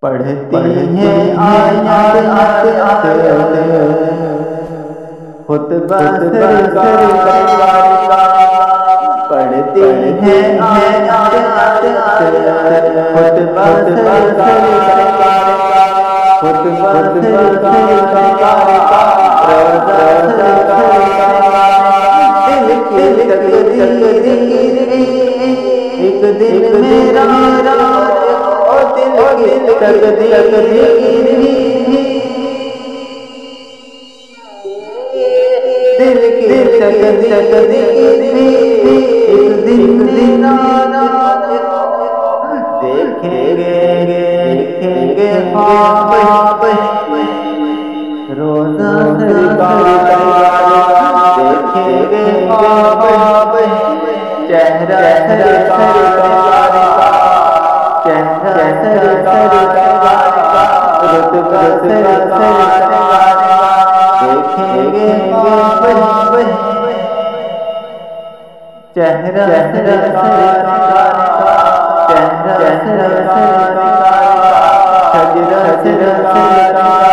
پڑھتی ہیں آیات خطبہ سرکار کا، پڑھتی ہیں آیات خطبہ سرکار کا، خطبہ سرکار کا، روضہ سرکار کا، دل کی تقدیر ایک دن میرا دل کی تقدیر دل کی تقدیر ایک دن دیکھیں گے خواب روضہ سرکار کا، دیکھیں گے خواب چہرہ سرکار کا، چہرہ سرکار کا، رتبہ سرکار کا، دیکھیں گے خواب چہرہ سرکار کا، چہرہ سرکار کا، شجرہ سرکار کا،